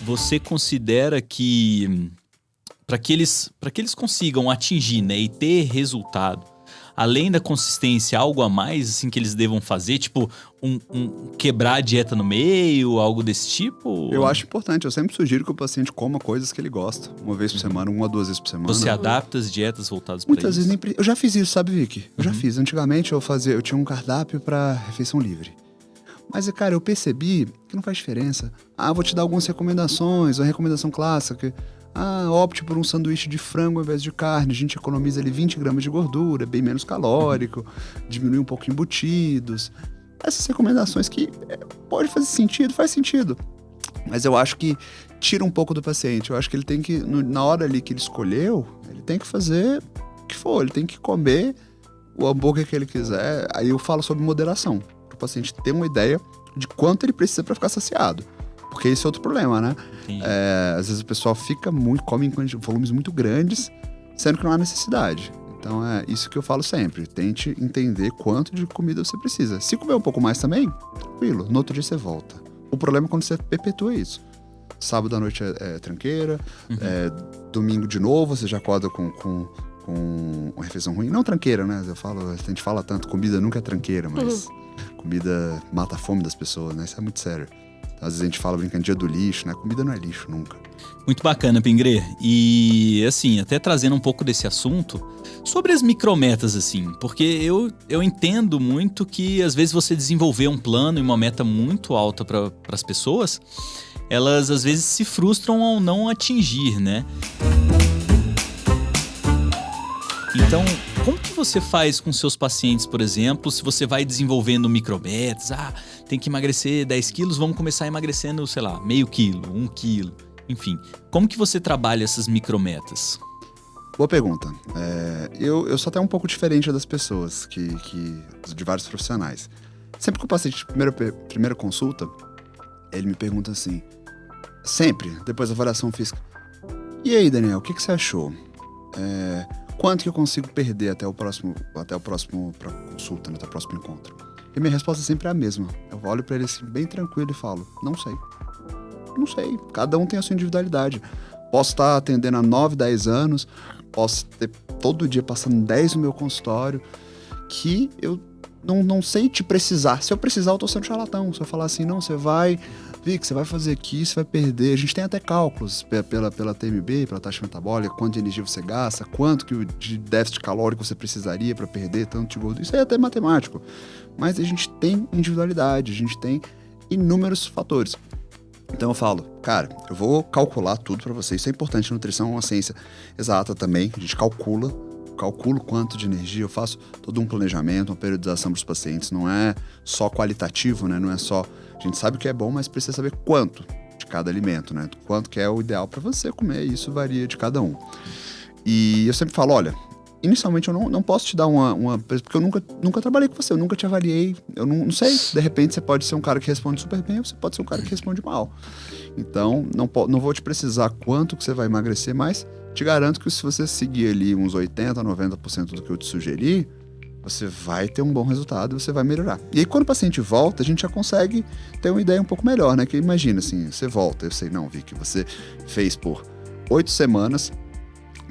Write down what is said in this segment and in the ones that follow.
você considera que para que eles consigam atingir, né, e ter resultado, além da consistência, algo a mais assim que eles devam fazer, tipo quebrar a dieta no meio, algo desse tipo? Eu acho importante, eu sempre sugiro que o paciente coma coisas que ele gosta, uma vez por semana, 1 a 2 vezes por semana. Você adapta as dietas voltadas para isso? Muitas vezes nem eu já fiz isso, sabe, Vicky? Eu já fiz. Antigamente eu tinha um cardápio para refeição livre. Mas, cara, eu percebi que não faz diferença. Vou te dar algumas recomendações, uma recomendação clássica. Opte por um sanduíche de frango ao invés de carne. A gente economiza ali 20 gramas de gordura, bem menos calórico, diminui um pouco embutidos. Essas recomendações que pode fazer sentido, faz sentido. Mas eu acho que tira um pouco do paciente. Eu acho que ele tem que, na hora ali que ele escolheu, ele tem que fazer o que for. Ele tem que comer o hambúrguer que ele quiser. Aí eu falo sobre moderação. Para o paciente ter uma ideia de quanto ele precisa para ficar saciado. Porque esse é outro problema, né? Às vezes o pessoal come em volumes muito grandes, sendo que não há necessidade. Então é isso que eu falo sempre. Tente entender quanto de comida você precisa. Se comer um pouco mais também, tranquilo. No outro dia você volta. O problema é quando você perpetua isso. Sábado à noite é tranqueira, domingo de novo, você já acorda com uma refeição ruim. Não tranqueira, né? A gente fala tanto, comida nunca é tranqueira, mas comida mata a fome das pessoas, né? Isso é muito sério. Às vezes a gente fala brincando dia do lixo, né? Comida não é lixo, nunca. Muito bacana, Pingré. E, assim, até trazendo um pouco desse assunto, sobre as micrometas, assim, porque eu entendo muito que, às vezes, você desenvolver um plano e uma meta muito alta para as pessoas, elas, às vezes, se frustram ao não atingir, né? Então, como que você faz com seus pacientes, por exemplo, se você vai desenvolvendo micrometas? Tem que emagrecer 10 quilos, vamos começar emagrecendo, sei lá, meio quilo, 1 quilo, enfim. Como que você trabalha essas micrometas? Boa pergunta. Eu sou até um pouco diferente das pessoas, de vários profissionais. Sempre que o paciente, primeira consulta, ele me pergunta assim, sempre, depois da avaliação física, e aí, Daniel, o que você achou? Quanto que eu consigo perder até o próximo pra consulta, né, até o próximo encontro? E minha resposta sempre é a mesma. Eu olho pra ele assim, bem tranquilo e falo, não sei. Não sei. Cada um tem a sua individualidade. Posso estar atendendo há 9, 10 anos, posso ter todo dia passando 10 no meu consultório, que eu não sei te precisar. Se eu precisar, eu tô sendo charlatão. Se eu falar assim, não, você vai fazer aqui, você vai perder. A gente tem até cálculos pela TMB, pela taxa metabólica, quanto de energia você gasta, quanto de déficit calórico você precisaria para perder tanto de gordura. Isso aí é até matemático. Mas a gente tem individualidade, a gente tem inúmeros fatores. Então eu falo, cara, eu vou calcular tudo para você. Isso é importante, nutrição é uma ciência exata também. A gente calculo quanto de energia, eu faço todo um planejamento, uma periodização para os pacientes. Não é só qualitativo, né? Não é só... A gente sabe o que é bom, mas precisa saber quanto de cada alimento, né? Quanto que é o ideal para você comer, isso varia de cada um. E eu sempre falo, olha, inicialmente eu não posso te dar uma... Porque eu nunca trabalhei com você, eu nunca te avaliei, eu não sei. De repente você pode ser um cara que responde super bem, ou você pode ser um cara que responde mal. Então, não vou te precisar quanto que você vai emagrecer, mas te garanto que se você seguir ali uns 80%, 90% do que eu te sugeri, você vai ter um bom resultado e você vai melhorar. E aí, quando o paciente volta, a gente já consegue ter uma ideia um pouco melhor, né? Que imagina, assim, você volta, eu sei, não, Vicky, você fez por 8 semanas,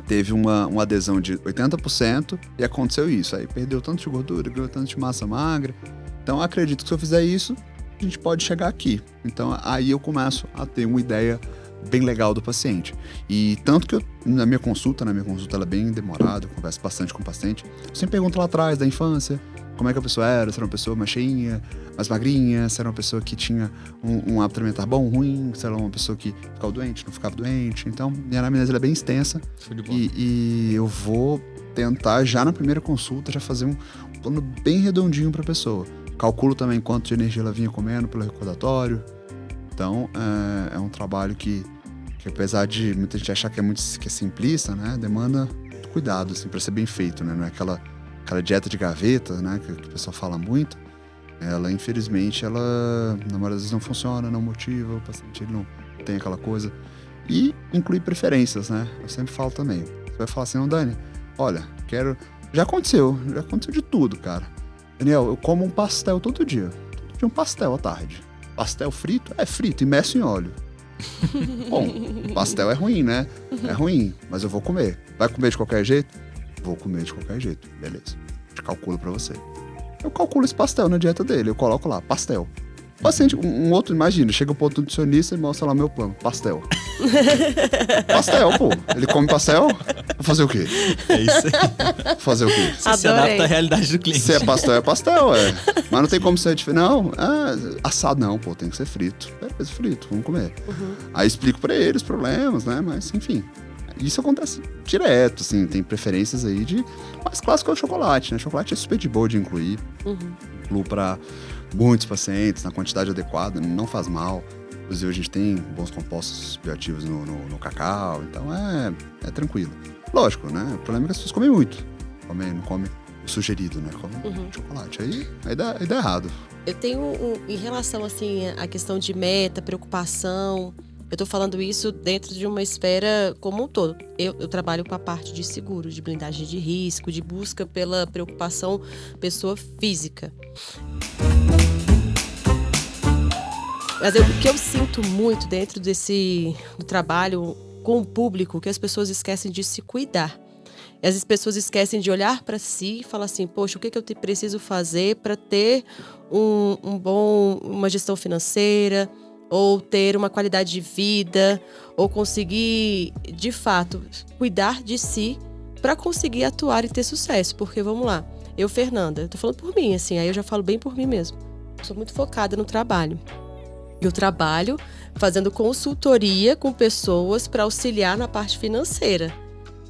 teve uma adesão de 80% e aconteceu isso. Aí perdeu tanto de gordura, ganhou tanto de massa magra. Então, acredito que se eu fizer isso, a gente pode chegar aqui. Então, aí eu começo a ter uma ideia bem legal do paciente. E tanto que na minha consulta ela é bem demorada, eu converso bastante com o paciente. Eu sempre pergunto lá atrás da infância, como é que a pessoa era, se era uma pessoa mais cheinha, mais magrinha, se era uma pessoa que tinha um hábito alimentar bom, ruim, se era uma pessoa que ficava doente, não ficava doente. Então, minha anamnese é bem extensa. E eu vou tentar já na primeira consulta já fazer um plano bem redondinho para a pessoa. Calculo também quanto de energia ela vinha comendo pelo recordatório. Então, é um trabalho que apesar de muita gente achar que é simplista, né, demanda muito cuidado, assim, para ser bem feito, né? Não é aquela dieta de gaveta, né, que o pessoal fala muito. Ela, infelizmente, na maioria das vezes não funciona, não motiva, o paciente ele não tem aquela coisa. E inclui preferências, né? Eu sempre falo também. Você vai falar assim, não, Dani, olha, já aconteceu de tudo, cara. Daniel, eu como um pastel todo dia um pastel à tarde. Pastel frito? É frito, imerso em óleo. Bom, pastel é ruim, né? É ruim, mas eu vou comer. Vai comer de qualquer jeito? Vou comer de qualquer jeito. Beleza. Eu calculo pra você. Eu calculo esse pastel na dieta dele. Eu coloco lá, pastel. O paciente, um outro, imagina, chega pro nutricionista e mostra lá meu plano. Pastel. Pastel, pô. Ele come pastel? Vou fazer o quê? É isso aí. Fazer o quê? Você se adapta à realidade do cliente. Se é pastel, é. Mas não tem como ser diferente. Não, assado não, pô, tem que ser frito. Beleza, frito, vamos comer. Aí explico pra ele os problemas, né? Mas, enfim. Isso acontece direto, assim, tem preferências aí de... Mais clássico é o chocolate, né? Chocolate é super de boa de incluir. Incluo pra muitos pacientes, na quantidade adequada, não faz mal. Inclusive, a gente tem bons compostos bioativos no cacau, então é tranquilo. Lógico, né? O problema é que as pessoas comem muito. Não comem o sugerido, né? Comem chocolate. Aí dá errado. Eu tenho, em relação, assim, à questão de meta, preocupação... Eu tô falando isso dentro de uma esfera como um todo. Eu trabalho com a parte de seguro, de blindagem de risco, de busca pela preocupação pessoa física. Mas o que eu sinto muito dentro do trabalho com o público, que as pessoas esquecem de se cuidar. E as pessoas esquecem de olhar para si e falar assim, poxa, o que eu preciso fazer para ter uma gestão financeira, ou ter uma qualidade de vida, ou conseguir, de fato, cuidar de si para conseguir atuar e ter sucesso. Porque, vamos lá, eu, Fernanda, eu tô falando por mim, assim, aí eu já falo bem por mim mesmo. Sou muito focada no trabalho. Eu trabalho fazendo consultoria com pessoas para auxiliar na parte financeira.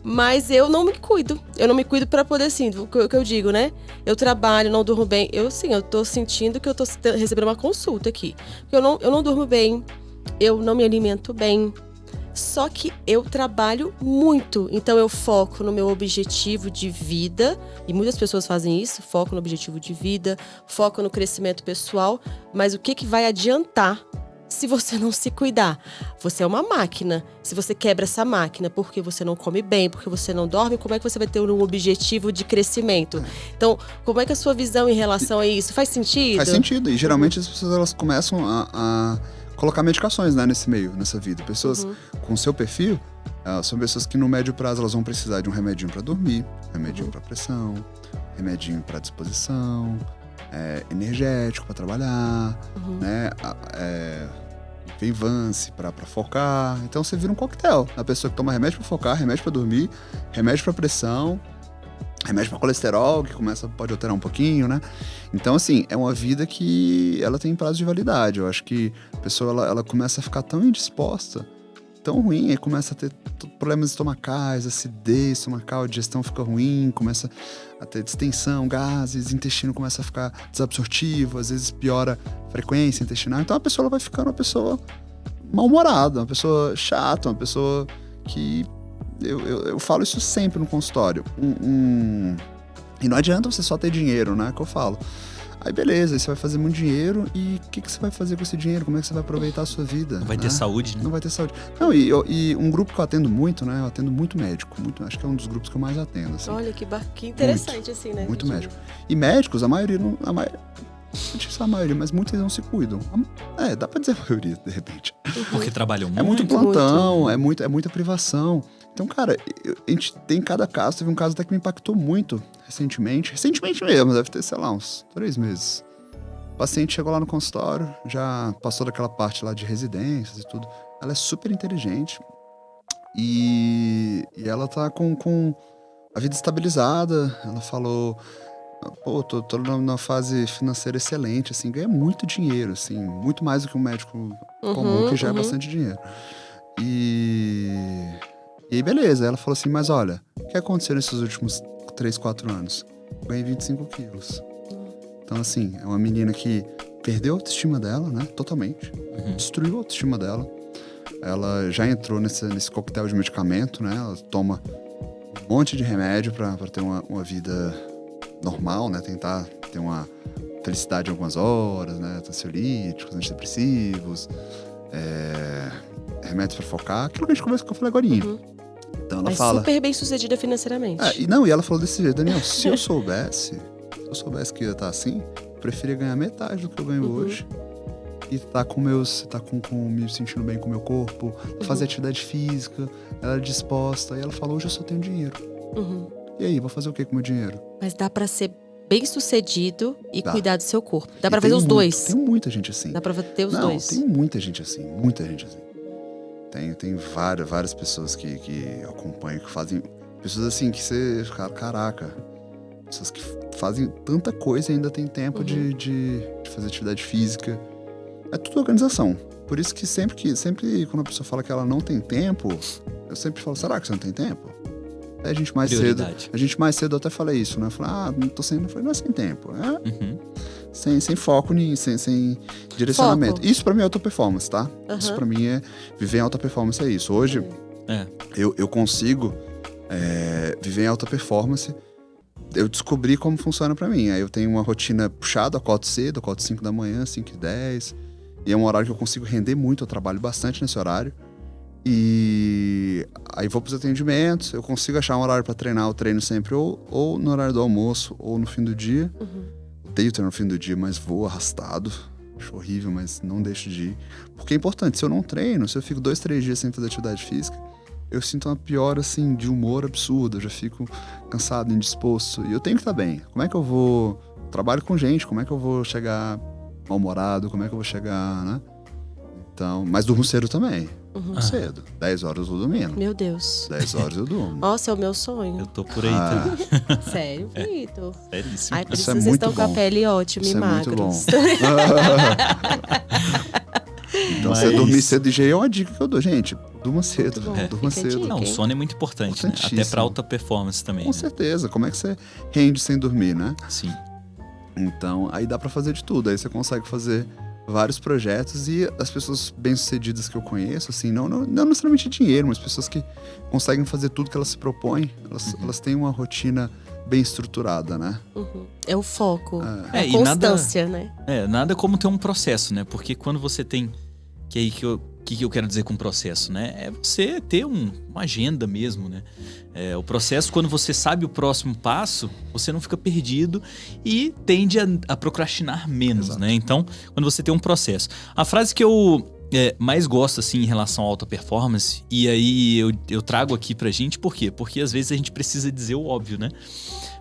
Mas eu não me cuido. Eu não me cuido para poder, assim, o que eu digo, né? Eu trabalho, não durmo bem. Eu tô sentindo que eu tô recebendo uma consulta aqui. Eu não durmo bem, eu não me alimento bem. Só que eu trabalho muito. Então eu foco no meu objetivo de vida. E muitas pessoas fazem isso, foco no objetivo de vida, foco no crescimento pessoal. Mas o que vai adiantar se você não se cuidar? Você é uma máquina. Se você quebra essa máquina porque você não come bem, porque você não dorme, como é que você vai ter um objetivo de crescimento? Então, como é que a sua visão em relação a isso? Faz sentido? Faz sentido. E geralmente as pessoas elas começam a colocar medicações, né, nesse meio, nessa vida. Pessoas com seu perfil, são pessoas que no médio prazo elas vão precisar de um remedinho para dormir, remedinho para pressão, remedinho para disposição, energético para trabalhar, né? Vance para focar. Então você vira um coquetel. A pessoa que toma remédio para focar, remédio para dormir, remédio para pressão, remédio para colesterol, que pode alterar um pouquinho, né? Então, assim, é uma vida que ela tem prazo de validade. Eu acho que a pessoa ela começa a ficar tão indisposta, tão ruim, aí começa a ter problemas estomacais, acidez estomacal, a digestão fica ruim, começa a ter distensão, gases, intestino começa a ficar desabsortivo, às vezes piora a frequência intestinal. Então a pessoa ela vai ficando uma pessoa mal-humorada, uma pessoa chata, uma pessoa que... Eu falo isso sempre no consultório. E não adianta você só ter dinheiro, né? Que eu falo. Aí beleza, aí você vai fazer muito dinheiro e o que você vai fazer com esse dinheiro? Como é que você vai aproveitar a sua vida? Não vai ter saúde, né? Não vai ter saúde. Não, e um grupo que eu atendo muito, né? Eu atendo muito médico. Acho que é um dos grupos que eu mais atendo. Assim. Olha, que interessante, muito, assim, né? Muito médico. E médicos, a maioria não digo só a maioria, mas muitos não se cuidam. Dá pra dizer a maioria, de repente. Porque trabalham muito. É muito plantão, é muita privação. Então, cara, a gente tem cada caso. Teve um caso até que me impactou muito recentemente. Recentemente mesmo, deve ter, sei lá, uns 3 meses. O paciente chegou lá no consultório, já passou daquela parte lá de residências e tudo. Ela é super inteligente e ela tá com a vida estabilizada. Ela falou... Pô, tô numa fase financeira excelente, assim, ganha muito dinheiro, assim, muito mais do que um médico comum, que já é bastante dinheiro. E aí, beleza, ela falou assim, mas olha, o que aconteceu nesses últimos 3, 4 anos? Ganhei 25 quilos. Então, assim, é uma menina que perdeu a autoestima dela, né, totalmente, destruiu a autoestima dela. Ela já entrou nesse coquetel de medicamento, né, ela toma um monte de remédio pra ter uma vida... normal, né? Tentar ter uma felicidade em algumas horas, né? Ansiolíticos, antidepressivos, remédios pra focar, aquilo que a gente conversa que eu falei agorinha. Então ela fala... super bem sucedida financeiramente. E ela falou desse jeito, Daniel, se eu soubesse que ia estar assim, eu preferia ganhar metade do que eu ganho hoje e tá me sentindo bem com o meu corpo, fazer atividade física, ela é disposta. E ela fala, hoje eu só tenho dinheiro. E aí, vou fazer o que com o meu dinheiro? Mas dá pra ser bem sucedido e Dá. cuidar do seu corpo. Dá E pra fazer os dois. Tem muita gente assim. Dá pra ter os Não, dois. tem muita gente assim, muita gente assim. Tem várias pessoas que acompanham, que fazem... Pessoas assim que você... Caraca. Pessoas que fazem tanta coisa e ainda tem tempo de fazer atividade física. É tudo organização. Por isso que sempre quando a pessoa fala que ela não tem tempo, eu sempre falo, será que você não tem tempo? Aí a gente mais cedo, eu até falei isso, né? Eu falei, não tô sem... Eu falei, não é sem tempo, né? Sem foco, sem direcionamento. Foco. Isso pra mim é alta performance, tá? Isso pra mim é... Viver em alta performance é isso. Hoje, eu consigo viver em alta performance. Eu descobri como funciona pra mim. Aí eu tenho uma rotina puxada, acordo cedo, acordo 5 da manhã, 5h10. E é um horário que eu consigo render muito, eu trabalho bastante nesse horário. E aí vou pros atendimentos, eu consigo achar um horário pra treinar, eu treino sempre ou no horário do almoço ou no fim do dia. Odeio treinar no fim do dia, mas vou arrastado. Acho horrível, mas não deixo de ir. Porque é importante, se eu não treino, se eu fico 2, 3 dias sem fazer atividade física, eu sinto uma piora, assim, de humor absurda. Eu já fico cansado, indisposto. E eu tenho que estar bem. Como é que eu vou... Trabalho com gente, como é que eu vou chegar mal-humorado? Como é que eu vou chegar, né? Então, mas durmo cedo também. Cedo. 10 horas eu dormindo. Meu Deus. 10 horas eu durmo. Nossa, é o meu sonho. Eu tô por aí também. Sério, Vitor. Seríssimo. Ai, por Isso isso é vocês muito estão com a bom. pele ótima Isso e é muito bom. magros. Então, você dormir cedo de jeito é uma dica que eu dou. Gente, durma cedo. bom. Durma Fica a cedo. dica. Não, o sono é muito importante, né? Até Importantíssimo. pra alta performance também. Com né? certeza. Como é que você rende sem dormir, né? Sim. Então, aí dá pra fazer de tudo. Aí você consegue fazer vários projetos e as pessoas bem-sucedidas que eu conheço, assim, não necessariamente dinheiro, mas pessoas que conseguem fazer tudo que elas se propõem, elas têm uma rotina bem estruturada, né? É o foco. É, a e constância, né? Nada como ter um processo, né? Porque quando você tem... Que aí que eu quero dizer com processo, né? É você ter uma agenda mesmo, né? O processo, quando você sabe o próximo passo, você não fica perdido e tende a procrastinar menos, Exato. né? Então, quando você tem um processo. A frase que eu mais gosto, assim, em relação à alta performance, e aí eu trago aqui pra gente, por quê? Porque às vezes a gente precisa dizer o óbvio, né?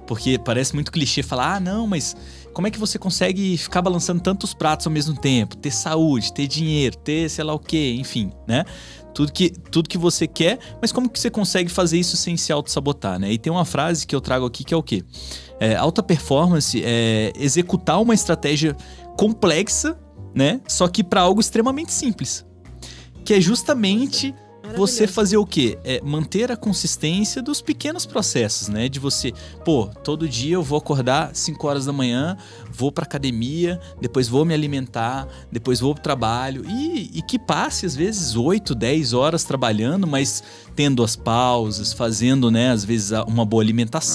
Porque parece muito clichê falar, não, mas como é que você consegue ficar balançando tantos pratos ao mesmo tempo? Ter saúde, ter dinheiro, ter sei lá o quê, enfim, né? Tudo que você quer, mas como que você consegue fazer isso sem se auto-sabotar, né? E tem uma frase que eu trago aqui que é o quê? Alta performance é executar uma estratégia complexa, né? Só que para algo extremamente simples. Que é justamente... Você fazer o quê? Manter a consistência dos pequenos processos, né? De você, todo dia eu vou acordar 5 horas da manhã, vou pra academia, depois vou me alimentar, depois vou pro trabalho. E que passe, às vezes, 8, 10 horas trabalhando, mas tendo as pausas, fazendo, né, às vezes, uma boa alimentação.